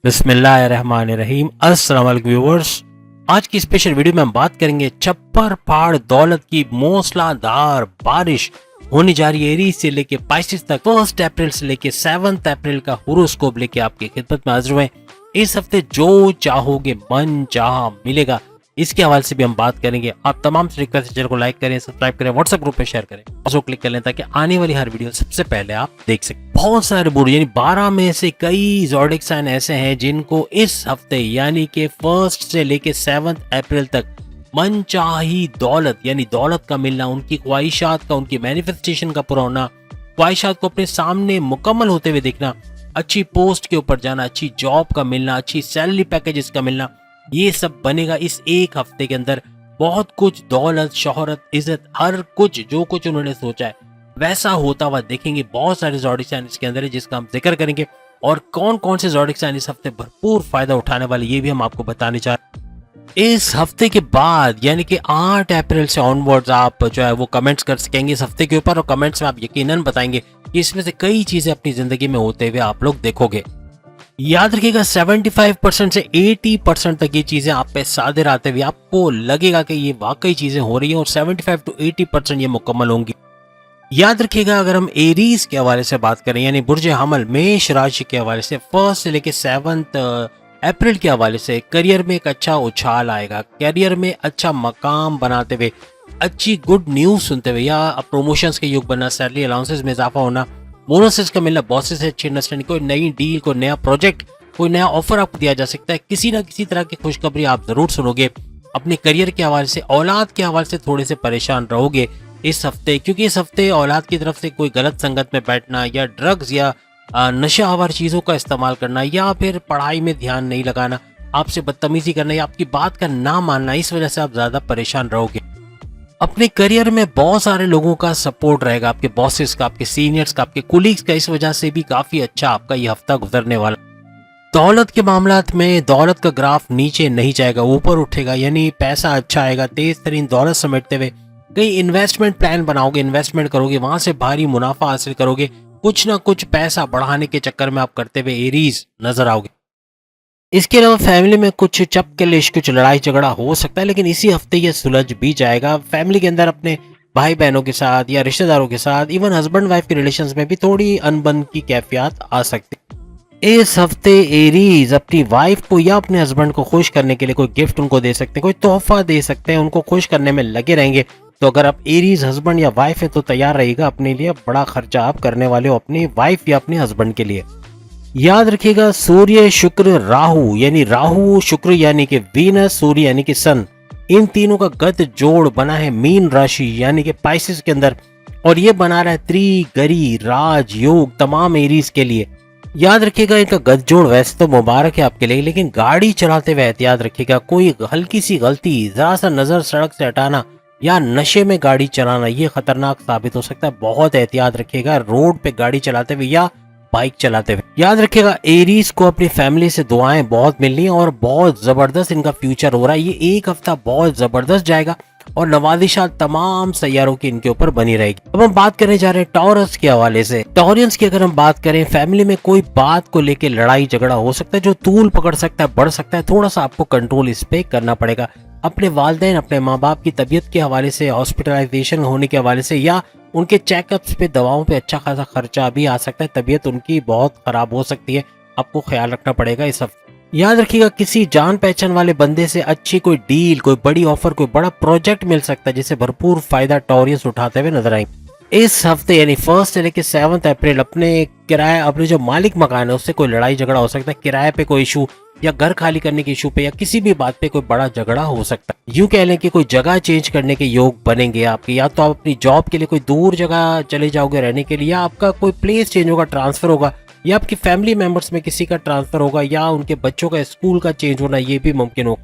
बिस्मिल्लाहिर्रहमानिर्रहीम। अस्सलाम वालेकुम व्यूअर्स। आज की स्पेशल वीडियो में हम बात करेंगे छप्पर फाड़ दौलत की मूसलाधार बारिश होने जा रही है एरीज से लेके पाइसेस तक। 1 अप्रैल से लेके 7 अप्रैल का होरोस्कोप लेके आपकी खिदमत में हाजिर हुए। इस हफ्ते जो चाहोगे मन चाहा मिलेगा, इसके हवाले से भी हम बात करेंगे। आप तमाम से रिक्वेस्ट है चैनल को लाइक करें, सब्सक्राइब करें, व्हाट्सएप ग्रुप पे शेयर करें, उसको क्लिक कर लें ताकि आने वाली हर वीडियो सबसे पहले आप देख सकें। बहुत सारे बुरे यानी 12 में से कई ज़ोडिक साइन ऐसे हैं जिनको इस हफ्ते यानी कि 1 से लेके 7 अप्रैल तक मनचाही दौलत यानी दौलत का मिलना, उनकी ख्वाहिशात का, उनकी मैनिफेस्टेशन का पूरा होना, ख्वाहिशात को अपने सामने मुकम्मल होते हुए देखना, अच्छी पोस्ट के ऊपर जाना, अच्छी जॉब का मिलना, अच्छी सैलरी पैकेजेस का मिलना, ये सब बनेगा इस एक हफ्ते के अंदर। बहुत कुछ दौलत, शोहरत, इज्जत, हर कुछ जो कुछ उन्होंने सोचा है वैसा होता हुआ देखेंगे। बहुत सारे ज़ोडिक साइन इसके अंदर है जिसका हम जिक्र करेंगे और कौन कौन से ज़ोडिक साइन इस हफ्ते भरपूर फायदा उठाने वाले ये भी हम आपको बताने चाह रहे हैं। इस हफ्ते के बाद यानी कि 8 अप्रैल से ऑनवर्ड्स आप जो है वो कमेंट्स कर सकेंगे इस हफ्ते के ऊपर, और कमेंट्स में आप यकीनन बताएंगे कि इसमें से कई चीजें अपनी जिंदगी में होते हुए आप लोग देखोगे। याद रखिएगा 75% से 80% तक ये चीजें आप पे सादर आते हुए आपको लगेगा कि ये वाकई चीजें हो रही हैं और 75 to 80% ये मुकम्मल होंगी। याद रखिएगा अगर हम एरीज के हवाले से बात करें यानी बुर्ज हमल मेष राशि के हवाले से 1 से लेके 7 अप्रैल के हवाले से करियर में एक अच्छा उछाल आएगा। करियर में अच्छा मकाम बनाते हुए, अच्छी गुड न्यूज सुनते हुए या प्रमोशंस के योग बनना, सैलरी अलाउंसेस में इजाफा होना, बोनसेस का मिलना, बॉसेस से अच्छी अंडरस्टैंडिंग, कोई नई डील, कोई नया प्रोजेक्ट, कोई नया ऑफर आपको दिया जा सकता है। किसी ना किसी तरह की खुशखबरी आप जरूर सुनोगे। अपने करियर के हवाले से, औलाद के हवाले से थोड़े से परेशान रहोगे इस हफ्ते, क्योंकि इस हफ्ते औलाद की तरफ से कोई गलत संगत में बैठना या ड्रग्स या नशा आवर चीज़ों का इस्तेमाल करना या फिर पढ़ाई में ध्यान नहीं लगाना, आपसे बदतमीजी करना या आपकी बात का ना मानना, इस वजह से आप ज़्यादा परेशान रहोगे। अपने करियर में बहुत सारे लोगों का सपोर्ट रहेगा, आपके बॉसेस का, आपके सीनियर्स का, आपके कुलीग्स का, इस वजह से भी काफ़ी अच्छा आपका ये हफ्ता गुजरने वाला। दौलत के मामलात में दौलत का ग्राफ नीचे नहीं जाएगा, ऊपर उठेगा, यानी पैसा अच्छा आएगा। तेज तरीन दौलत समेटते हुए कई इन्वेस्टमेंट प्लान बनाओगे, इन्वेस्टमेंट करोगे, वहां से भारी मुनाफा हासिल करोगे। कुछ ना कुछ पैसा बढ़ाने के चक्कर में आप करते हुए एरीज नजर आओगे। इसके अलावा फैमिली में कुछ चपकलिश, कुछ लड़ाई झगड़ा हो सकता है, लेकिन इसी हफ्ते ये सुलझ भी जाएगा। फैमिली के अंदर अपने भाई बहनों के साथ या रिश्तेदारों के साथ, इवन हस्बैंड वाइफ के रिलेशंस में भी थोड़ी अनबन की कैफियत आ सकती है। इस हफ्ते एरीज अपनी वाइफ को या अपने हस्बैंड को खुश करने के लिए कोई गिफ्ट उनको दे सकते हैं, कोई तोहफा दे सकते हैं, उनको खुश करने में लगे रहेंगे। तो अगर आप एरीज हस्बैंड या वाइफ है तो तैयार रहिएगा, अपने लिए बड़ा खर्चा आप करने वाले हो अपनी वाइफ या अपने हस्बैंड के लिए। याद रखिएगा सूर्य, शुक्र, राहु यानी राहु शुक्र यानी कि वीनस, सूर्य यानी कि सन, इन तीनों का गत जोड़ बना है मीन राशि यानी कि पाइसेस के अंदर, और ये बना रहा है त्रिगरी राज योग तमाम एरीज के लिए। याद रखिएगा इनका गत जोड़ वैसे तो मुबारक है आपके लिए, लेकिन गाड़ी चलाते हुए एहतियात रखिएगा। कोई हल्की सी गलती, जरा सा नजर सड़क से हटाना या नशे में गाड़ी चलाना ये खतरनाक साबित हो सकता है। बहुत एहतियात रखिएगा रोड पे गाड़ी चलाते हुए या बाइक चलाते हुए। याद रखिएगा एरीज को अपनी फैमिली से दुआएं बहुत मिलनी है और बहुत जबरदस्त इनका फ्यूचर हो रहा है। ये एक हफ्ता बहुत जबरदस्त जाएगा और नवाजिशात तमाम सैयारों की इनके ऊपर बनी रहेगी। अब हम बात करने जा रहे हैं टॉरस के हवाले से। टॉरियंस की अगर हम बात करें, फैमिली में कोई बात को लेके लड़ाई झगड़ा हो सकता है जो तूल पकड़ सकता है, बढ़ सकता है। थोड़ा सा आपको कंट्रोल इस पे करना पड़ेगा। अपने वालिदैन, अपने माँ बाप की तबीयत के हवाले से, हॉस्पिटलाइजेशन होने के हवाले से या उनके चेकअप्स पे, दवाओं पे अच्छा खासा खर्चा भी आ सकता है। तबीयत उनकी बहुत खराब हो सकती है, आपको ख्याल रखना पड़ेगा इस हफ्ते। याद रखिएगा किसी जान पहचान वाले बंदे से अच्छी कोई डील, कोई बड़ी ऑफर, कोई बड़ा प्रोजेक्ट मिल सकता है जिससे भरपूर फायदा टॉरियंस उठाते हुए नजर आएंगे। इस हफ्ते यानी 1 से लेकर 7 अप्रैल अपने किराया, अपने जो मालिक मकान है उससे कोई लड़ाई झगड़ा हो सकता है। किराए पे कोई इशू या घर खाली करने के इशू पे या किसी भी बात पे कोई बड़ा झगड़ा हो सकता है। यूं कह लें कि कोई जगह चेंज करने के योग बनेंगे आपके, या तो आप अपनी जॉब के लिए कोई दूर जगह चले जाओगे रहने के लिए, या आपका कोई प्लेस चेंज होगा, ट्रांसफर होगा, या आपकी फैमिली मेंबर्स में किसी का ट्रांसफर होगा, या उनके बच्चों का स्कूल का चेंज होना, ये भी मुमकिन हो।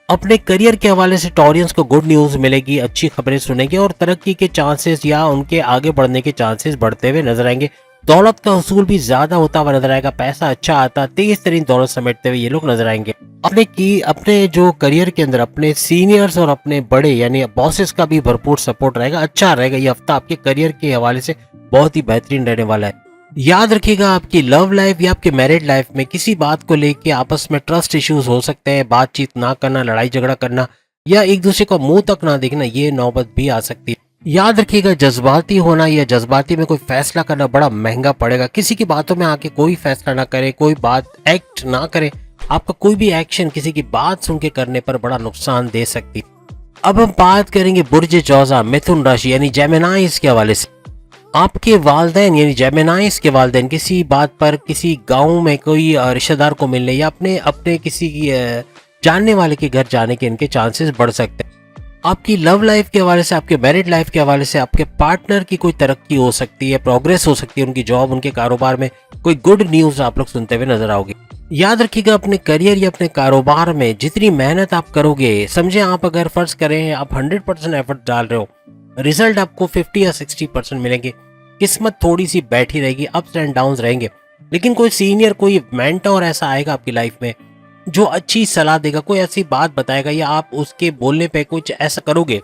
अपने करियर के हवाले से टॉरियंस को गुड न्यूज मिलेगी, अच्छी खबरें सुनेंगे और तरक्की के चांसेस या उनके आगे बढ़ने के चांसेस बढ़ते हुए नजर आएंगे। दौलत का उसूल भी ज्यादा होता हुआ नजर आएगा, पैसा अच्छा आता, तेज तरीन दौलत समेटते हुए ये लोग नजर आएंगे। अपने जो करियर के अंदर अपने सीनियर्स और अपने बड़े यानी बॉसेस का भी भरपूर सपोर्ट रहेगा, अच्छा रहेगा। ये हफ्ता आपके करियर के हवाले से बहुत ही बेहतरीन रहने वाला है। याद रखिएगा आपकी लव लाइफ या आपके मैरिड लाइफ में किसी बात को लेके आपस में ट्रस्ट इश्यूज हो सकते हैं, बातचीत ना करना, लड़ाई झगड़ा करना या एक दूसरे को मुंह तक ना देखना, ये नौबत भी आ सकती है। याद रखिएगा जज्बाती होना या जज्बाती में कोई फैसला करना बड़ा महंगा पड़ेगा। किसी की बातों में आके कोई फैसला ना करे, कोई बात एक्ट ना करे। आपका कोई भी एक्शन किसी की बात सुन के करने पर बड़ा नुकसान दे सकती है। अब हम बात करेंगे बुर्ज जौजा मिथुन राशि यानी जेमिनाइज के हवाले से। आपके वालदेन यानी जेमिनाइज के वालदेन किसी बात पर किसी गांव में कोई रिश्तेदार को मिलने या अपने अपने किसी जानने वाले के घर जाने के इनके चांसेस बढ़ सकते हैं। आपकी लव लाइफ के हवाले से, आपके मैरिड लाइफ के हवाले से आपके पार्टनर की कोई तरक्की हो सकती है, प्रोग्रेस हो सकती है, उनकी जॉब, उनके कारोबार में कोई गुड न्यूज आप लोग सुनते हुए नजर आओगे। याद रखिएगा अपने करियर या अपने कारोबार में जितनी मेहनत आप करोगे, समझे आप अगर फर्ज करें आप 100% एफर्ट डाल रहे हो, रिजल्ट आपको 50 या 60% मिलेंगे। किस्मत थोड़ी सी बैठी रहेगी, अप्स एंड डाउन्स रहेंगे, लेकिन कोई सीनियर, कोई मेंटर ऐसा आएगा आपकी लाइफ में जो अच्छी सलाह देगा, कोई ऐसी बात बताएगा या आप उसके बोलने पे कुछ ऐसा करोगे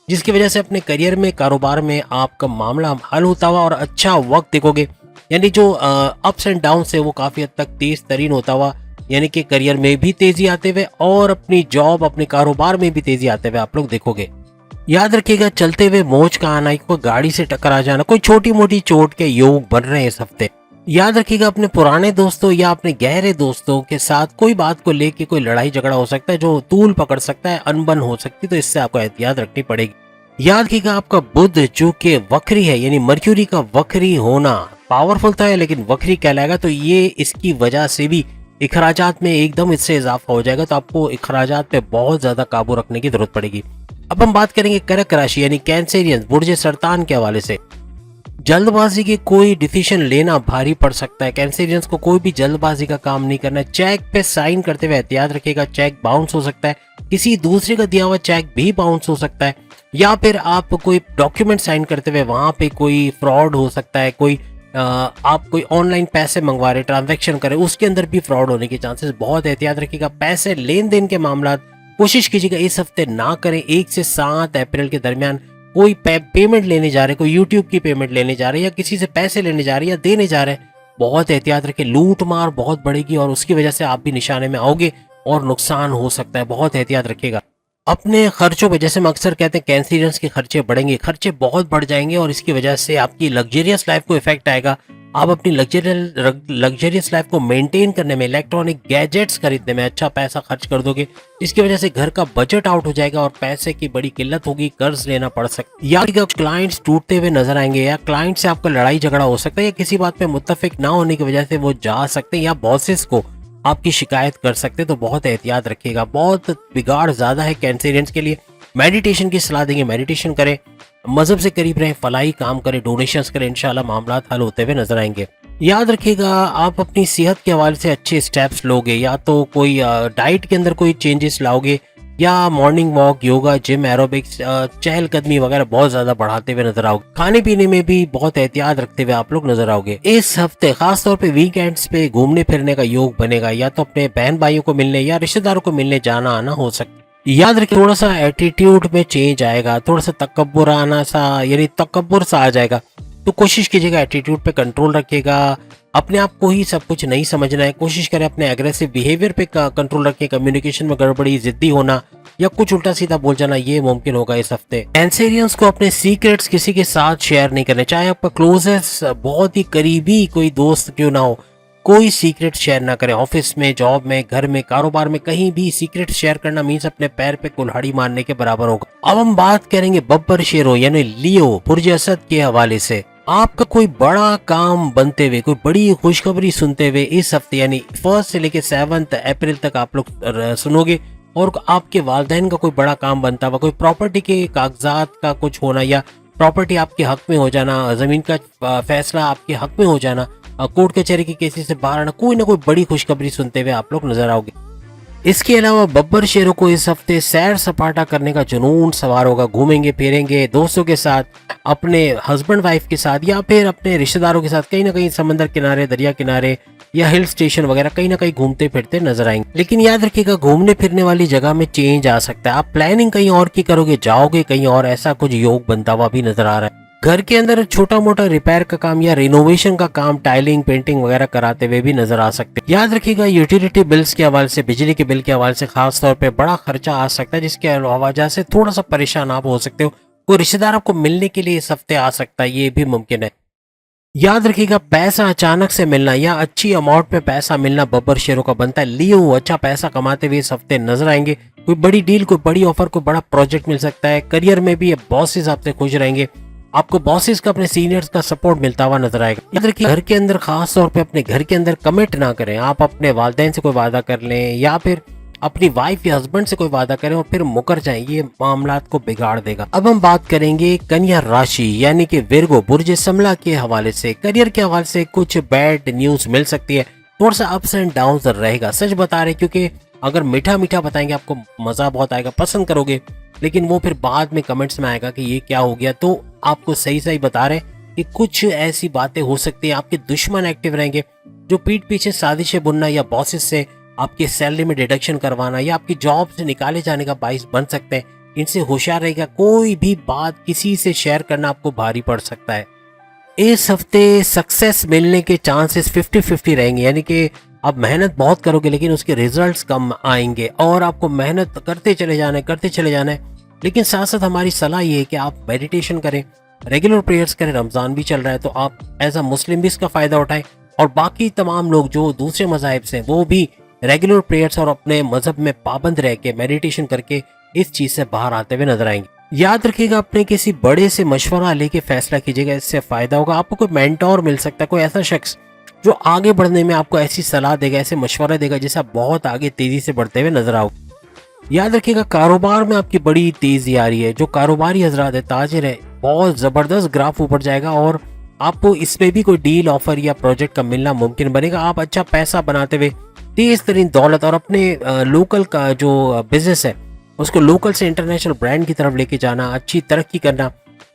जिसकी वजह से अपने करियर में, कारोबार में आपका मामला हल होता हुआ और अच्छा वक्त देखोगे। यानी जो अप्स एंड डाउन है वो काफी हद तक तेज तरीन होता हुआ, यानी कि करियर में भी तेजी आते हुए और अपनी जॉब, अपने कारोबार में भी तेजी आते हुए आप लोग देखोगे। याद रखिएगा चलते हुए मौज का आना, कोई गाड़ी से टकरा जाना, कोई छोटी मोटी चोट के योग बन रहे हैं इस हफ्ते। याद रखिएगा अपने पुराने दोस्तों या अपने गहरे दोस्तों के साथ कोई बात को लेके कोई लड़ाई झगड़ा हो सकता है जो तूल पकड़ सकता है, अनबन हो सकती है, तो इससे आपको एहतियात रखनी पड़ेगी। याद रखिएगा आपका बुध जो कि वक्री है यानी मर्क्यूरी का वक्री होना पावरफुल था लेकिन वक्री कहलाएगा, तो ये इसकी वजह से भी इखराजात में एकदम इससे इजाफा हो जाएगा, तो आपको इखराजात पे बहुत ज्यादा काबू रखने की जरूरत पड़ेगी। अब हम बात करेंगे कर्क राशि यानी कैंसेरियंस बुर्ज सरतान के हवाले से। जल्दबाजी के कोई डिसीजन लेना भारी पड़ सकता है। कैंसेरियंस को कोई भी जल्दबाजी का काम नहीं करना है। चेक पे साइन करते हुए एहतियात रखिएगा, चेक बाउंस हो सकता है, किसी दूसरे का दिया हुआ चेक भी बाउंस हो सकता है, या फिर आप कोई डॉक्यूमेंट साइन करते हुए वहां पे कोई फ्रॉड हो सकता है, कोई आप कोई ऑनलाइन पैसे मंगवा रहे, ट्रांजैक्शन करें, उसके अंदर भी फ्रॉड होने के चांसेस। बहुत एहतियात रखिएगा। पैसे लेन देन के मामला कोशिश कीजिएगा इस हफ्ते ना करें। 1 से 7 अप्रैल के दरमियान कोई पेमेंट लेने जा रहे, कोई यूट्यूब की पेमेंट लेने जा रहे या किसी से पैसे लेने जा रहे या देने जा रहे, बहुत एहतियात रखें। लूट मार बहुत बढ़ेगी और उसकी वजह से आप भी निशाने में आओगे और नुकसान हो सकता है। बहुत एहतियात रखिएगा अपने खर्चों पे। जैसे हम अक्सर कहते हैं कैंसेरियंस के खर्चे बढ़ेंगे, खर्चे बहुत बढ़ जाएंगे और इसकी वजह से आपकी लग्जरियस लाइफ को इफेक्ट आएगा। आप अपनी लग्जरियस लाइफ को मेंटेन करने में, इलेक्ट्रॉनिक गैजेट्स खरीदने में अच्छा पैसा खर्च कर दोगे, इसकी वजह से घर का बजट आउट हो जाएगा और पैसे की बड़ी किल्लत होगी, कर्ज लेना पड़ सकता है, या क्लाइंट्स टूटते हुए नजर आएंगे, या क्लाइंट से आपका लड़ाई झगड़ा हो सकता है, या किसी बात पे मुत्तफिक ना होने की वजह से वो जा सकते हैं या बॉसेस को आपकी शिकायत कर सकते हैं। तो बहुत एहतियात रखिएगा। बहुत बिगाड़ ज्यादा है कैंसेरियंस के लिए। मेडिटेशन की सलाह देंगे, मेडिटेशन करें, मजहब से करीब रहें, फलाई काम करें, डोनेशंस करें, इंशाल्लाह मामला हल होते हुए नजर आएंगे। याद रखिएगा आप अपनी सेहत के हवाले से अच्छे स्टेप्स लोगे, या तो कोई डाइट के अंदर कोई चेंजेस लाओगे, या morning walk, yoga, gym, aerobics, चहलकदमी वगैरह बहुत ज्यादा बढ़ाते हुए नजर आओगे। खाने पीने में भी बहुत एहतियात रखते हुए आप लोग नजर आओगे। इस हफ्ते खासतौर पे वीकेंड्स पे घूमने फिरने का योग बनेगा, या तो अपने बहन भाइयों को मिलने या रिश्तेदारों को मिलने जाना आना हो सकता है। याद रखिए थोड़ा सा एटीट्यूड में चेंज आएगा, थोड़ा सा तकब्बुर आना सा यानी तकब्बुर सा आ जाएगा, तो कोशिश कीजिएगा एटीट्यूड पे कंट्रोल रखिएगा। अपने आप को ही सब कुछ नहीं समझना है, कोशिश करें अपने एग्रेसिव बिहेवियर पे कंट्रोल रखें। कम्युनिकेशन में गड़बड़ी, जिद्दी होना या कुछ उल्टा सीधा बोल जाना ये मुमकिन होगा इस हफ्ते। कैंसेरियंस को अपने सीक्रेट्स किसी के साथ शेयर नहीं करने, चाहे आपका क्लोजेस्ट बहुत ही करीबी कोई दोस्त क्यों ना हो, कोई सीक्रेट शेयर ना करें। ऑफिस में, जॉब में, घर में, कारोबार में, कहीं भी सीक्रेट शेयर करना मीन्स अपने पैर पे कुल्हाड़ी मारने के बराबर होगा। अब हम बात करेंगे बब्बर शेरो यानी लियो बुर्ज असद के हवाले से। आपका कोई बड़ा काम बनते हुए, कोई बड़ी खुशखबरी सुनते हुए इस हफ्ते यानी 1 से लेकर 7 अप्रैल तक आप लोग सुनोगे, और आपके वालिदैन का कोई बड़ा काम बनता हुआ, कोई प्रॉपर्टी के कागजात का कुछ होना या प्रॉपर्टी आपके हक में हो जाना, जमीन का फैसला आपके हक में हो जाना, कोर्ट कचहरी के केसेस से बाहर आना, कोई ना कोई बड़ी खुशखबरी सुनते हुए आप लोग नजर आओगे। इसके अलावा बब्बर शेरों को इस हफ्ते सैर सपाटा करने का जुनून सवार होगा। घूमेंगे फिरेंगे दोस्तों के साथ, अपने हस्बैंड वाइफ के साथ, या फिर अपने रिश्तेदारों के साथ कहीं ना कहीं समंदर किनारे, दरिया किनारे या हिल स्टेशन वगैरह कहीं ना कहीं घूमते फिरते नजर आएंगे। लेकिन याद रखिएगा घूमने फिरने वाली जगह में चेंज आ सकता है। आप प्लानिंग कहीं और की करोगे, जाओगे कहीं और, ऐसा कुछ योग बनता हुआ भी नजर आ रहा है। घर के अंदर छोटा मोटा रिपेयर का काम या रिनोवेशन का काम, टाइलिंग, पेंटिंग वगैरह कराते हुए भी नजर आ सकते हैं। याद रखिएगा यूटिलिटी बिल्स के हवाले से, बिजली के बिल के हवाले से खास तौर पे बड़ा खर्चा आ सकता है, जिसके वजह से थोड़ा सा परेशान आप हो सकते हो। कोई रिश्तेदार आपको मिलने के लिए इस हफ्ते आ सकता है, ये भी मुमकिन है। याद रखिएगा पैसा अचानक से मिलना या अच्छी अमाउंट में पैसा मिलना बब्बर शेरों का बनता है। लियो अच्छा पैसा कमाते हुए इस हफ्ते नजर आएंगे। कोई बड़ी डील, कोई बड़ी ऑफर, कोई बड़ा प्रोजेक्ट मिल सकता है। करियर में भी बॉसेस आपसे खुश रहेंगे। आपको बॉसेस का, अपने सीनियर्स का सपोर्ट मिलता हुआ नजर आएगा। याद रखिए घर के अंदर, खास तौर पे अपने घर के अंदर कमिट ना करें। आप अपने वालिदैन से कोई वादा कर लें या फिर अपनी वाइफ या हस्बैंड से कोई वादा करें और फिर मुकर जाएं, ये मामलात को बिगाड़ देगा। अब हम बात करेंगे कन्या राशि यानी कि विर्गो, बुर्ज समला के हवाले से। करियर के हवाले से कुछ बैड न्यूज मिल सकती है, थोड़ा सा अप्स एंड डाउन रहेगा। सच बता रहे, क्योंकि अगर मीठा मीठा बताएंगे आपको मजा बहुत आएगा, पसंद करोगे, लेकिन वो फिर बाद में कमेंट्स में आएगा कि ये क्या हो गया। तो आपको सही सही बता रहे कि कुछ ऐसी बातें हो सकती है। आपके दुश्मन एक्टिव रहेंगे जो पीठ पीछे साजिशें बुनना या बॉसेस से आपकी सैलरी में डिडक्शन करवाना या आपकी जॉब से निकाले जाने का बाइस बन सकते हैं। इनसे होशियार रहेगा। कोई भी बात किसी से शेयर करना आपको भारी पड़ सकता है। इस हफ्ते सक्सेस मिलने के चांसेस 50-50 रहेंगे, यानी कि आप मेहनत बहुत करोगे लेकिन उसके रिजल्ट्स कम आएंगे और आपको मेहनत करते चले जाना है। लेकिन साथ साथ हमारी सलाह ये है कि आप मेडिटेशन करें, रेगुलर प्रेयर्स करें। रमजान भी चल रहा है तो आप एज अ मुस्लिम भी इसका फायदा उठाएं और बाकी तमाम लोग जो दूसरे मज़ाहिब से वो भी रेगुलर प्रेयर्स और अपने मजहब में पाबंद रह के मेडिटेशन करके इस चीज से बाहर आते हुए नजर आएंगे। याद रखिएगा अपने किसी बड़े से मशवरा लेके फैसला कीजिएगा, इससे फायदा होगा। आपको कोई मेंटोर मिल सकता है, कोई ऐसा शख्स जो आगे बढ़ने में आपको ऐसी सलाह देगा, ऐसे मशवरा देगा जिससे आप बहुत आगे तेजी से बढ़ते हुए नजर आओ। याद रखिएगा कारोबार में आपकी बड़ी तेजी आ रही है। जो कारोबारी हजरात है, ताजिर है, बहुत जबरदस्त ग्राफ ऊपर जाएगा और आपको इसमें भी कोई डील, ऑफर या प्रोजेक्ट का मिलना मुमकिन बनेगा। आप अच्छा पैसा बनाते हुए तेज तरीन दौलत और अपने लोकल का जो बिजनेस है उसको लोकल से इंटरनेशनल ब्रांड की तरफ लेके जाना, अच्छी तरक्की करना,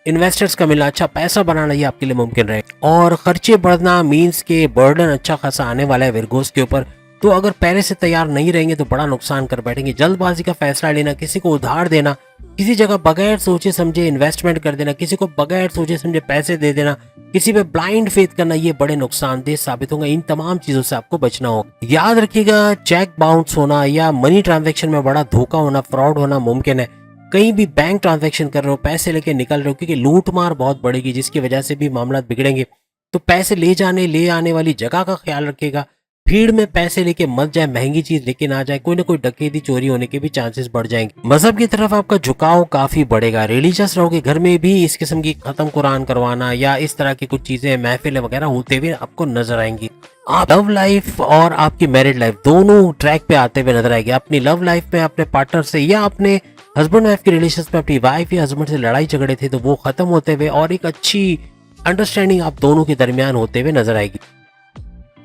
इन्वेस्टर्स का मिलना, अच्छा पैसा बनाना, ये आपके लिए मुमकिन रहे। और खर्चे बढ़ना मीन्स के बर्डन अच्छा खासा आने वाला है विरगोस के ऊपर। तो अगर पहले से तैयार नहीं रहेंगे तो बड़ा नुकसान कर बैठेंगे। जल्दबाजी का फैसला लेना, किसी को उधार देना, किसी जगह बगैर सोचे समझे इन्वेस्टमेंट कर देना, किसी को बगैर सोचे समझे पैसे दे देना, किसी पे ब्लाइंड फेथ करना, ये बड़े नुकसानदेह साबित होंगे। इन तमाम चीजों से आपको बचना होगा। याद रखिएगा चेक बाउंस होना या मनी ट्रांजैक्शन में बड़ा धोखा होना, फ्रॉड होना मुमकिन है। कहीं भी बैंक ट्रांजैक्शन कर रहे हो, पैसे लेके निकल रहे हो, क्योंकि लूट मार बहुत बढ़ेगी जिसकी वजह से भी मामला बिगड़ेंगे। तो पैसे ले आने वाली जगह का ख्याल रखिएगा। भीड़ में पैसे लेके मत जाए, महंगी चीज लेके ना जाए, कोई ना कोई डकैती चोरी होने के भी चांसेस बढ़ जाएंगे। मजहब की तरफ आपका झुकाव काफी बढ़ेगा, रिलीजियस रहोगे। घर में भी इस किस्म की खत्म कुरान करवाना या इस तरह की कुछ चीजें, महफिल वगैरह होते हुए आपको नजर आएंगी। आप लव लाइफ और आपकी मैरिड लाइफ दोनों ट्रैक पे आते हुए नजर आएगी। अपनी लव लाइफ में अपने पार्टनर से या अपने हस्बैंड वाइफ के रिलेशन में अपनी वाइफ या हस्बैंड से लड़ाई झगड़े थे तो वो खत्म होते हुए और एक अच्छी अंडरस्टैंडिंग आप दोनों के दरमियान होते हुए नजर आएगी।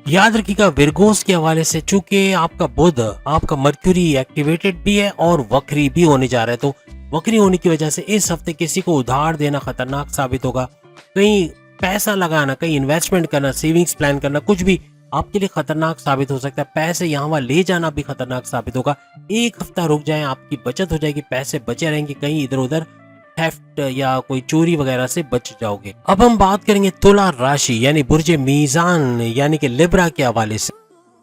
याद रखिएगा विरगोस के हवाले से, चूंकि आपका बुध, आपका मर्क्यूरी एक्टिवेटेड भी है और वक्री भी होने जा रहा है, तो वक्री होने की वजह से इस हफ्ते किसी को उधार देना खतरनाक साबित होगा। कहीं पैसा लगाना, कहीं इन्वेस्टमेंट करना, सेविंग्स प्लान करना, कुछ भी आपके लिए खतरनाक साबित हो सकता है। पैसे यहाँ वहाँ ले जाना भी खतरनाक साबित होगा। एक हफ्ता रुक जाए, आपकी बचत हो जाएगी, पैसे बचे रहेंगे, कहीं इधर उधर थेफ्ट या कोई चोरी वगैरह से बच जाओगे। अब हम बात करेंगे तुला राशि यानी बुर्ज मीजान यानी कि लिब्रा के हवाले से।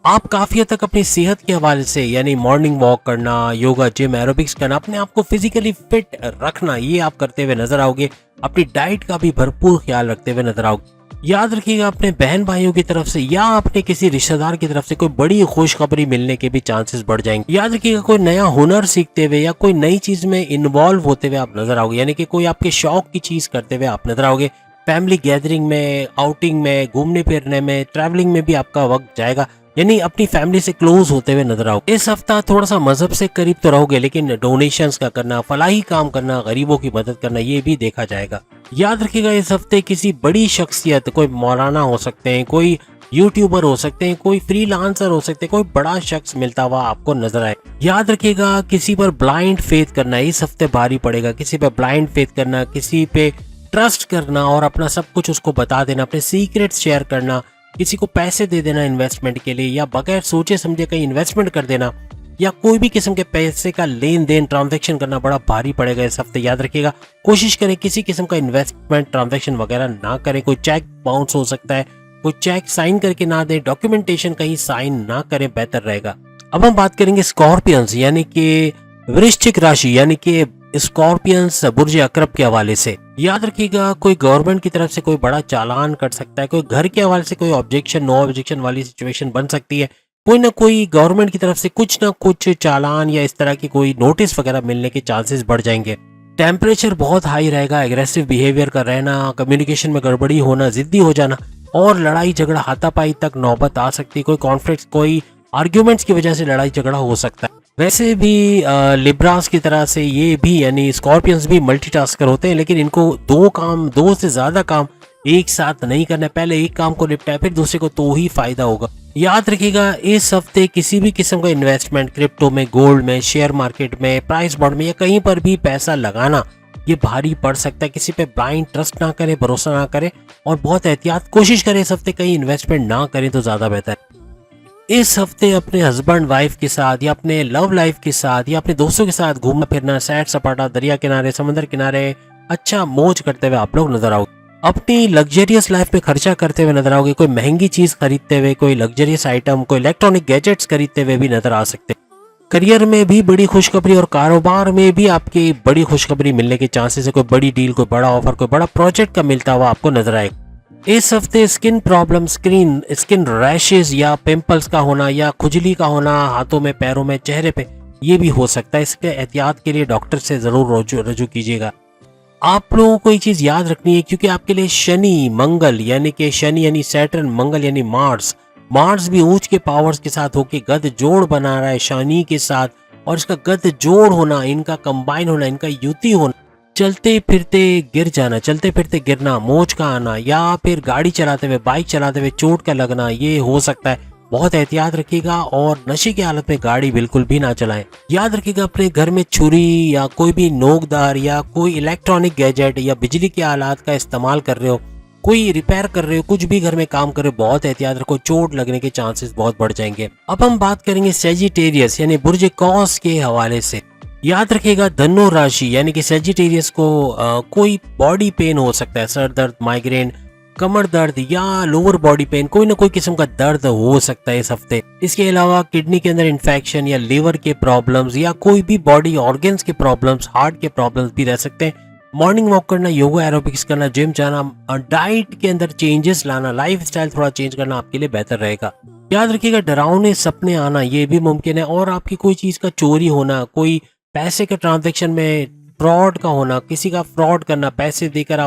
आप काफी हद तक अपनी सेहत के हवाले से यानी मॉर्निंग वॉक करना, योगा, जिम, एरोबिक्स करना, अपने आप को फिजिकली फिट रखना, ये आप करते हुए नजर आओगे। अपनी डाइट का भी भरपूर ख्याल रखते हुए नजर आओगे। याद रखिएगा अपने बहन भाइयों की तरफ से या अपने किसी रिश्तेदार की तरफ से कोई बड़ी खुशखबरी मिलने के भी चांसेस बढ़ जाएंगे। याद रखिएगा कोई नया हुनर सीखते हुए या कोई नई चीज में इन्वॉल्व होते हुए आप नजर आओगे, यानी कि कोई आपके शौक की चीज करते हुए आप नजर आओगे। फैमिली गैदरिंग में, आउटिंग में, घूमने फिरने में, ट्रैवलिंग में भी आपका वक्त जाएगा, यानी अपनी फैमिली से क्लोज होते हुए नजर आओगे। इस हफ्ता थोड़ा सा मजहब से करीब तो रहोगे, लेकिन डोनेशंस का करना, फलाही काम करना, गरीबों की मदद करना, ये भी देखा जाएगा। याद रखिएगा इस हफ्ते किसी बड़ी शख्सियत, कोई मौलाना हो सकते हैं, कोई यूट्यूबर हो सकते हैं, कोई फ्रीलांसर हो सकते हैं, कोई बड़ा शख्स मिलता हुआ आपको नजर आए। याद रखिएगा किसी पर ब्लाइंड फेथ करना इस हफ्ते भारी पड़ेगा। किसी पर ब्लाइंड फेथ करना, किसी पे ट्रस्ट करना और अपना सब कुछ उसको बता देना, अपने सीक्रेट्स शेयर करना, किसी को पैसे दे देना इन्वेस्टमेंट के लिए या बगैर सोचे समझे कहीं इन्वेस्टमेंट कर देना, या कोई भी किस्म के पैसे का लेन देन ट्रांजैक्शन करना बड़ा भारी पड़ेगा इस हफ्ते। याद रखिएगा, कोशिश करें किसी किस्म का इन्वेस्टमेंट ट्रांजैक्शन वगैरह ना करें। कोई चेक बाउंस हो सकता है, कोई चेक साइन करके ना दे, डॉक्यूमेंटेशन कहीं साइन ना करें, बेहतर रहेगा। अब हम बात करेंगे स्कॉर्पियंस यानी कि वृश्चिक राशि यानी कि स्कॉर्पियंस बुर्ज अकरब के हवाले से। याद रखिएगा, कोई गवर्नमेंट की तरफ से कोई बड़ा चालान कट सकता है, कोई घर के हवाले से कोई ऑब्जेक्शन नो ऑब्जेक्शन वाली सिचुएशन बन सकती है। कोई ना कोई गवर्नमेंट की तरफ से कुछ ना कुछ चालान या इस तरह की कोई नोटिस वगैरह मिलने के चांसेस बढ़ जाएंगे। टेम्परेचर बहुत हाई रहेगा, एग्रेसिव बिहेवियर का रहना, कम्युनिकेशन में गड़बड़ी होना, जिद्दी हो जाना और लड़ाई झगड़ा हाथापाई तक नौबत आ सकती है। कोई कॉन्फ्लिक्ट, कोई आर्ग्यूमेंट्स की वजह से लड़ाई झगड़ा हो सकता है। वैसे भी लिब्रास की तरह से ये भी यानी स्कॉर्पियंस भी मल्टीटास्कर होते हैं, लेकिन इनको दो से ज्यादा काम एक साथ नहीं करना। पहले एक काम को निपटाए फिर दूसरे को, तो ही फायदा होगा। याद रखिएगा, इस हफ्ते किसी भी किस्म का इन्वेस्टमेंट क्रिप्टो में, गोल्ड में, शेयर मार्केट में, प्राइस बॉन्ड में या कहीं पर भी पैसा लगाना ये भारी पड़ सकता है। किसी पे ब्लाइंड ट्रस्ट ना करें, भरोसा ना करें और बहुत एहतियात कोशिश करें इस हफ्ते कहीं इन्वेस्टमेंट ना करें तो ज्यादा बेहतर है। इस हफ्ते अपने हस्बैंड वाइफ के साथ या अपने लव लाइफ के साथ या अपने दोस्तों के साथ घूमना फिरना, सैर सपाटा, दरिया किनारे, समंदर किनारे अच्छा मौज करते हुए आप लोग नजर आओगे। अपनी लग्जरियस लाइफ में खर्चा करते हुए नजर आओगे। कोई महंगी चीज खरीदते हुए, कोई लग्जरियस आइटम, कोई इलेक्ट्रॉनिक गैजेट्स खरीदते हुए भी नजर आ सकते हैं। करियर में भी बड़ी खुशखबरी और कारोबार में भी आपकी बड़ी खुशखबरी मिलने के चांसेस है। कोई बड़ी डील, कोई बड़ा ऑफर, कोई बड़ा प्रोजेक्ट का मिलता हुआ आपको नजर आएगा। इस हफ्ते स्किन प्रॉब्लम, स्किन रैशेज या पिंपल्स का होना या खुजली का होना हाथों में, पैरों में, चेहरे पे, ये भी हो सकता है। इसके एहतियात के लिए डॉक्टर से जरूर रजू कीजिएगा। आप लोगों को ये चीज याद रखनी है क्योंकि आपके लिए शनि मंगल यानी सैटर्न, मंगल यानी मार्स भी ऊंच के पावर्स के साथ होके गद जोड़ बना रहा है शनि के साथ। और इसका गद जोड़ होना, इनका कंबाइन होना, इनका युति होना, चलते फिरते गिर जाना, चलते फिरते गिरना, मोच का आना या फिर गाड़ी चलाते हुए, बाइक चलाते हुए चोट का लगना, ये हो सकता है। बहुत एहतियात रखिएगा और नशे की हालत में गाड़ी बिल्कुल भी ना चलाएं। याद रखिएगा, अपने घर में छुरी या कोई भी नोकदार या कोई इलेक्ट्रॉनिक गैजेट या बिजली के आलात का इस्तेमाल कर रहे हो, कोई रिपेयर कर रहे हो, कुछ भी घर में काम कर रहे हो, बहुत एहतियात रखो, चोट लगने के चांसेस बहुत बढ़ जाएंगे। अब हम बात करेंगे सेजिटेरियस यानी बुर्ज कौस के हवाले से। याद रखिएगा, धनु राशि यानी कि सेजिटेरियस को कोई बॉडी पेन हो सकता है, सर दर्द, माइग्रेन, कमर दर्द या लोअर बॉडी पेन, कोई ना कोई किस्म का दर्द हो सकता है इस हफ्ते। इसके अलावा किडनी के अंदर इन्फेक्शन या लीवर के प्रॉब्लम्स या कोई भी बॉडी ऑर्गन्स के प्रॉब्लम्स, हार्ट के प्रॉब्लम्स भी रह सकते हैं। मॉर्निंग वॉक करना, योगा एरोबिक्स करना, जिम जाना, डाइट के अंदर चेंजेस लाना, लाइफ स्टाइल थोड़ा चेंज करना आपके लिए बेहतर रहेगा। याद रखिएगा, डरावने सपने आना ये भी मुमकिन है और आपकी कोई चीज का चोरी होना, कोई पैसे के ट्रांजैक्शन में फ्रॉड का होना, किसी का फ्रॉड करना, पैसे देकर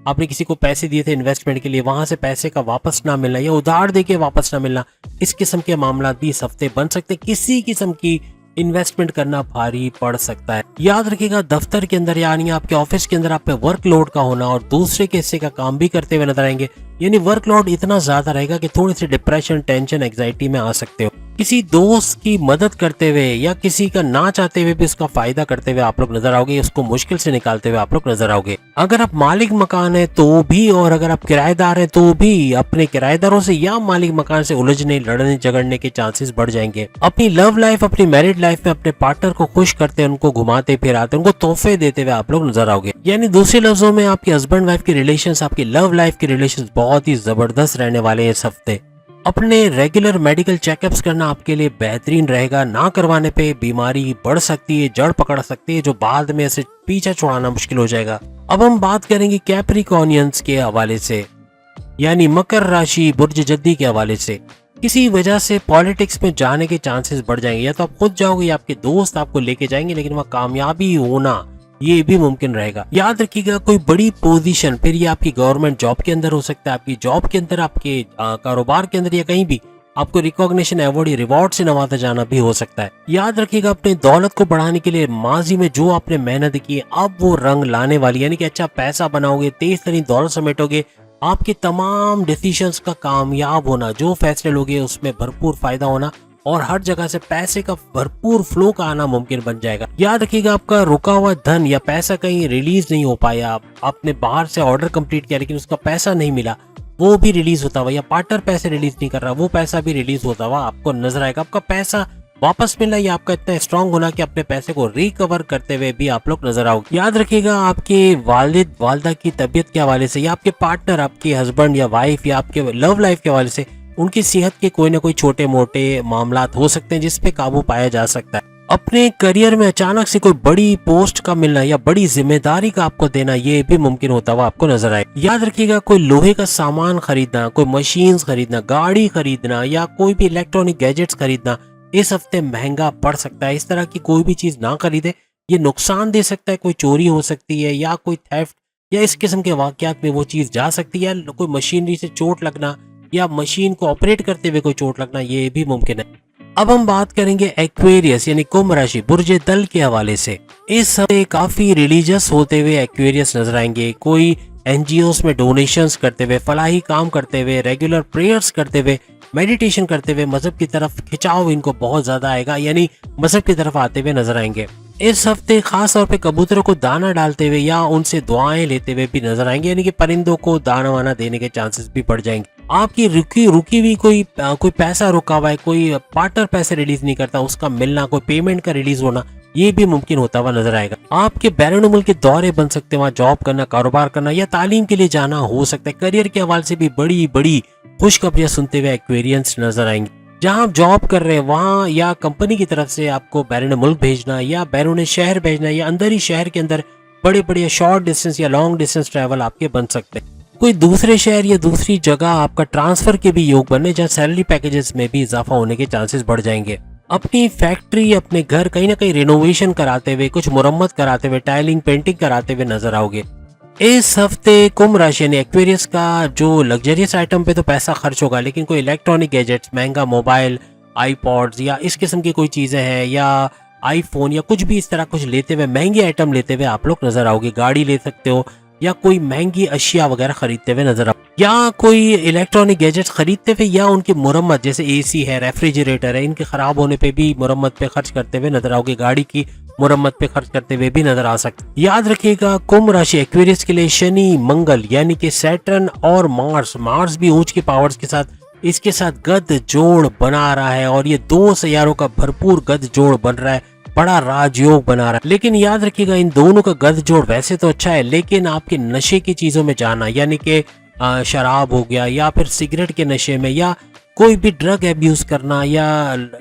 आपने किसी को पैसे दिए थे इन्वेस्टमेंट के लिए, वहां से पैसे का वापस ना मिलना या उधार देके वापस ना मिलना, इस किस्म के मामला भी इस हफ्ते बन सकते हैं। किसी किस्म की इन्वेस्टमेंट करना भारी पड़ सकता है। याद रखिएगा, दफ्तर के अंदर यानी आपके ऑफिस के अंदर आप पे वर्कलोड का होना और दूसरे के हिस्से का काम भी करते हुए नजर आएंगे। यानी वर्कलोड इतना ज्यादा रहेगा कि थोड़ी सी डिप्रेशन, टेंशन, एंग्जाइटी में आ सकते हो। किसी दोस्त की मदद करते हुए या किसी का ना चाहते हुए भी उसका फायदा करते हुए आप लोग नजर आओगे, उसको मुश्किल से निकालते हुए आप लोग नजर आओगे। अगर आप मालिक मकान है तो भी और अगर आप किराएदार हैं तो भी अपने किराएदारों से या मालिक मकान से उलझने, लड़ने, झगड़ने के चांसेस बढ़ जाएंगे। अपनी लव लाइफ, अपनी मैरिड लाइफ में अपने पार्टनर को खुश करते, उनको घुमाते फिराते, उनको तोहफे देते हुए आप लोग नजर आओगे। यानी दूसरे लफ्जों में आपके हस्बैंड वाइफ के रिलेशंस, आपकी लव लाइफ के रिलेशंस बहुत ही जबरदस्त रहने वाले हैं इस हफ्ते। अपने रेगुलर मेडिकल चेकअप्स करना आपके लिए बेहतरीन रहेगा। ना करवाने पे बीमारी बढ़ सकती है, जड़ पकड़ सकती है, जो बाद में इसे पीछा छुड़ाना मुश्किल हो जाएगा। अब हम बात करेंगे कैप्रिकॉर्नियंस के हवाले से यानी मकर राशि, बुर्ज जद्दी के हवाले से। किसी वजह से पॉलिटिक्स में जाने के चांसेस बढ़ जाएंगे, या तो आप खुद जाओगे या आपके दोस्त आपको लेके जाएंगे, लेकिन वहाँ कामयाबी होना ये भी मुमकिन रहेगा। याद रखिएगा, कोई बड़ी पोजीशन, फिर ये आपकी गवर्नमेंट जॉब के अंदर हो सकता है, आपकी जॉब के अंदर, आपके कारोबार के अंदर या कहीं भी आपको रिकॉग्निशन, अवार्ड या रिवॉर्ड से नवाजा जाना भी हो सकता है। याद रखिएगा, अपने दौलत को बढ़ाने के लिए माजी में जो आपने मेहनत की अब वो रंग लाने वाली, यानी कि अच्छा पैसा बनाओगे, तेज तरीन दौलत समेटोगे, आपके तमाम डिसीजंस का कामयाब होना, जो फैसले लोगे उसमें भरपूर फायदा होना और हर जगह से पैसे का भरपूर फ्लो का आना मुमकिन बन जाएगा। याद रखिएगा, आपका रुका हुआ धन या पैसा कहीं रिलीज नहीं हो पाया, आपने बाहर से ऑर्डर कंप्लीट किया लेकिन उसका पैसा नहीं मिला, वो भी रिलीज होता हुआ, या पार्टनर पैसे रिलीज नहीं कर रहा, वो पैसा भी रिलीज होता हुआ आपको नजर आएगा। आपका पैसा वापस मिलना या आपका इतना स्ट्रांग होना कि अपने पैसे को रिकवर करते हुए भी आप लोग नजर आओगे। याद रखिएगा आपके वालिद वालदा की तबीयत के हवाले से या आपके पार्टनर, आपके हस्बैंड या वाइफ या आपके लव लाइफ के हवाले से उनकी सेहत के कोई ना कोई छोटे मोटे मामलात हो सकते हैं जिसपे काबू पाया जा सकता है। अपने करियर में अचानक से कोई बड़ी पोस्ट का मिलना या बड़ी जिम्मेदारी का आपको देना, ये भी मुमकिन होता हुआ आपको नजर आए। याद रखिएगा कोई लोहे का सामान खरीदना, कोई मशीन्स खरीदना, गाड़ी खरीदना या कोई भी इलेक्ट्रॉनिक गैजेट्स खरीदना इस हफ्ते महंगा पड़ सकता है। इस तरह की कोई भी चीज ना खरीदे, ये नुकसान दे सकता है। कोई चोरी हो सकती है या कोई थेफ्ट या इस किस्म के वाकयात में वो चीज जा सकती है। कोई मशीनरी से चोट लगना या मशीन को ऑपरेट करते हुए कोई चोट लगना, ये भी मुमकिन है। अब हम बात करेंगे एक्वेरियस यानी कुंभ राशि बुर्ज दल के हवाले से। इस हफ्ते काफी रिलीजियस होते हुए एक्वेरियस नजर आएंगे। कोई एनजीओस में डोनेशंस करते हुए, फलाही काम करते हुए, रेगुलर प्रेयर्स करते हुए, मेडिटेशन करते हुए मजहब की तरफ खिंचाव इनको बहुत ज्यादा आएगा, यानी मजहब की तरफ आते हुए नजर आएंगे। इस हफ्ते खास तौर पे कबूतरों को दाना डालते हुए या उनसे दुआएं लेते हुए भी नजर आएंगे, यानी कि परिंदों को दाना वाना देने के चांसेस भी बढ़ जाएंगे। आपकी रुकी हुई कोई पैसा रुका हुआ है, कोई पार्टनर पैसे रिलीज नहीं करता, उसका मिलना, कोई पेमेंट का रिलीज होना, ये भी मुमकिन होता हुआ नजर आएगा। आपके बैरून मुल्क के दौरे बन सकते हैं, वहाँ जॉब करना, कारोबार करना या तालीम के लिए जाना हो सकता है। करियर के हवाले से भी बड़ी बड़ी खुशखबरियां सुनते हुए एक्वेरियंस नजर आएंगे। जहां आप जॉब कर रहे हैं वहां या कंपनी की तरफ से आपको बैरून मुल्क भेजना या बैरून शहर भेजना या अंदर ही शहर के अंदर बड़े बड़े शॉर्ट डिस्टेंस या लॉन्ग डिस्टेंस ट्रैवल आपके बन सकते हैं। कोई दूसरे शहर या दूसरी जगह आपका ट्रांसफर के भी योग बनने, जहाँ सैलरी पैकेजेस में भी इजाफा होने के चांसेस बढ़ जाएंगे। अपनी फैक्ट्री, अपने घर कहीं ना कहीं रिनोवेशन कराते हुए, कुछ मुरम्मत कराते हुए, टाइलिंग पेंटिंग कराते हुए नजर आओगे। इस हफ्ते कुंभ राशि यानी एक्वेरियस का जो लग्जरियस आइटम पे तो पैसा खर्च होगा, लेकिन कोई इलेक्ट्रॉनिक गैजेट्स, महंगा मोबाइल, आईपॉड्स या इस किस्म की कोई चीजें हैं या आईफोन या कुछ भी इस तरह कुछ लेते हुए, महंगे आइटम लेते हुए आप लोग नजर आओगे। गाड़ी ले सकते हो या कोई महंगी अशिया वगैरह खरीदते हुए नजर आओ, या कोई इलेक्ट्रॉनिक गैजेट्स खरीदते हुए या उनकी मुरम्मत, जैसे एसी है, रेफ्रिजरेटर है, इनके खराब होने पे भी मुरम्मत पे खर्च करते हुए नजर आओगे। गाड़ी की मुरम्मत पे खर्च करते हुए भी नजर आ सकते। याद रखिएगा कुंभ राशि एक्वेरियस के लिए शनि, मंगल यानी कि सैटर्न और मार्स भी ऊंच के पावर्स के साथ इसके साथ गद जोड़ बना रहा है, और ये दो सैयारों का भरपूर गद जोड़ बन रहा है, बड़ा राजयोग बना रहा है। लेकिन याद रखिएगा इन दोनों का गद जोड़ वैसे तो अच्छा है, लेकिन आपके नशे की चीजों में जाना, यानी कि शराब हो गया या फिर सिगरेट के नशे में या कोई भी ड्रग एब्यूज करना या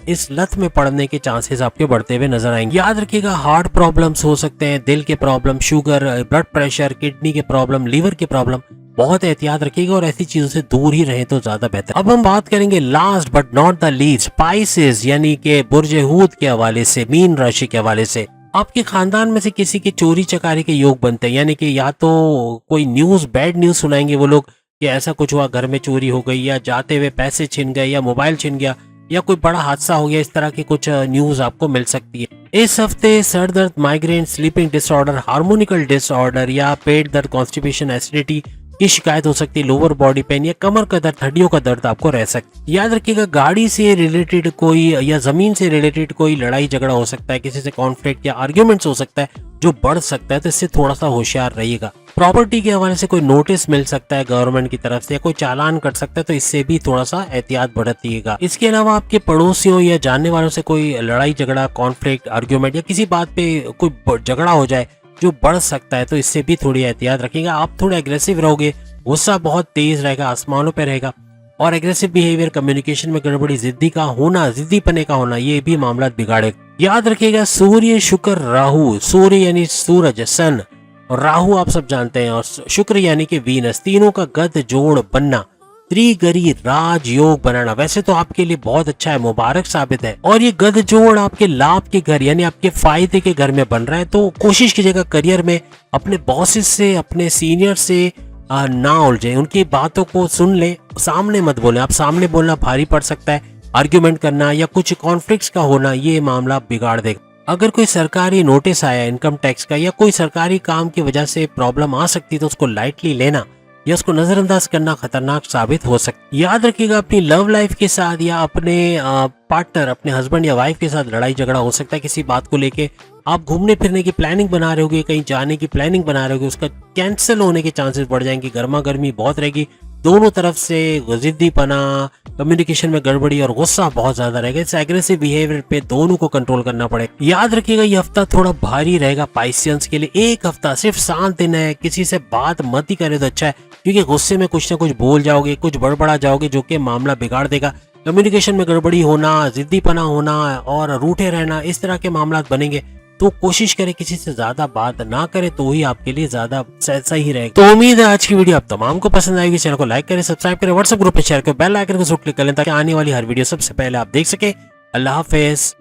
इस लत में पड़ने के चांसेस आपके बढ़ते हुए नजर आएंगे। याद रखिएगा हार्ट प्रॉब्लम्स हो सकते हैं, दिल के problem, sugar, blood pressure, kidney के प्रॉब्लम, लीवर के प्रॉब्लम, बहुत एहतियात रखिएगा और ऐसी चीजों से दूर ही रहे तो ज्यादा बेहतर। अब हम बात करेंगे last but not the least spices यानी कि बुर्ज हूत के हवाले से, मीन राशि के हवाले से। आपके खानदान में से किसी के चोरी चकारी के योग बनते हैं, यानी कि या तो कोई न्यूज, बैड न्यूज सुनाएंगे वो लोग कि ऐसा कुछ हुआ, घर में चोरी हो गई या जाते हुए पैसे छिन गए या मोबाइल छिन गया या कोई बड़ा हादसा हो गया, इस तरह की कुछ न्यूज आपको मिल सकती है। इस हफ्ते सर दर्द, माइग्रेन, स्लीपिंग डिसऑर्डर, हार्मोनिकल डिसऑर्डर या पेट दर्द, कॉन्स्टिपेशन, एसिडिटी की शिकायत हो सकती है। लोअर बॉडी पेन या कमर का दर्द, हड्डियों का दर्द आपको रह सकता है। याद रखिएगा गाड़ी से रिलेटेड कोई या जमीन से रिलेटेड कोई लड़ाई झगड़ा हो सकता है, किसी से कॉन्फ्लिक्ट या आर्ग्यूमेंट्स हो सकता है जो बढ़ सकता है, तो इससे थोड़ा सा होशियार रहिएगा। प्रॉपर्टी के हवाले से कोई नोटिस मिल सकता है गवर्नमेंट की तरफ से या कोई चालान कर सकता है, तो इससे भी थोड़ा सा एहतियात बरतिएगा। इसके अलावा आपके पड़ोसियों या जानने वालों से कोई लड़ाई झगड़ा, कॉन्फ्लिक्ट, आर्ग्यूमेंट या किसी बात पे कोई झगड़ा हो जाए जो बढ़ सकता है, तो इससे भी थोड़ी एहतियात रखिएगा। आप थोड़े एग्रेसिव रहोगे, गुस्सा बहुत तेज रहेगा, आसमानों पे रहेगा, और एग्रेसिव बिहेवियर, कम्युनिकेशन में गड़बड़ी, जिद्दीपने का होना, ये भी मामला बिगाड़ेगा। याद रखिएगा सूर्य, शुक्र, राहु, सूर्य यानी सूरज, सन, और राहु आप सब जानते हैं, और शुक्र यानी कि वीनस, तीनों का गद जोड़ बनना, त्रिगरी राजयोग बनाना वैसे तो आपके लिए बहुत अच्छा है, मुबारक साबित है, और ये गद जोड़ आपके लाभ के घर यानी आपके फायदे के घर में बन रहा है। तो कोशिश कीजिएगा करियर में अपने बॉसेस से, अपने सीनियर से ना उलझे, उनकी बातों को सुन ले, सामने मत बोले। आप सामने बोलना भारी पड़ सकता है, आर्ग्यूमेंट करना या कुछ कॉन्फ्लिक्ट्स का होना, ये मामला बिगाड़ देगा। अगर कोई सरकारी नोटिस आया इनकम टैक्स का या कोई सरकारी काम की वजह से प्रॉब्लम आ सकती है, तो उसको लाइटली लेना या उसको नजरअंदाज करना खतरनाक साबित हो सकता है। याद रखिएगा अपनी लव लाइफ के साथ या अपने पार्टनर, अपने हस्बैंड या वाइफ के साथ लड़ाई झगड़ा हो सकता है किसी बात को लेके। आप घूमने फिरने की प्लानिंग बना रहे होगे, कहीं जाने की प्लानिंग बना रहे होगे, उसका कैंसिल होने के चांसेस बढ़ जाएंगे, गर्मा गर्मी बहुत रहेगी, दोनों तरफ से जिद्दीपना, कम्युनिकेशन में गड़बड़ी और गुस्सा बहुत ज्यादा रहेगा। इस एग्रेसिव बिहेवियर पे दोनों को कंट्रोल करना पड़ेगा। याद रखिएगा ये हफ्ता थोड़ा भारी रहेगा पाइसियंस के लिए। एक हफ्ता सिर्फ 7 दिन है, किसी से बात मत ही करे तो अच्छा है, क्योंकि गुस्से में कुछ ना कुछ बोल जाओगे, कुछ बड़बड़ा जाओगे जो कि मामला बिगाड़ देगा। कम्युनिकेशन में गड़बड़ी होना, जिद्दीपना होना और रूठे रहना, इस तरह के मामला बनेंगे। तो कोशिश करें किसी से ज्यादा बात ना करें, तो ही आपके लिए ज्यादा सही रहेगा। तो उम्मीद है आज की वीडियो आप तमाम को पसंद आएगी। चैनल को लाइक करें, सब्सक्राइब करें, व्हाट्सएप ग्रुप में शेयर करें, बेल आइकन को जरूर क्लिक करें ताकि आने वाली हर वीडियो सबसे पहले आप देख सके। अल्लाह हाफिज।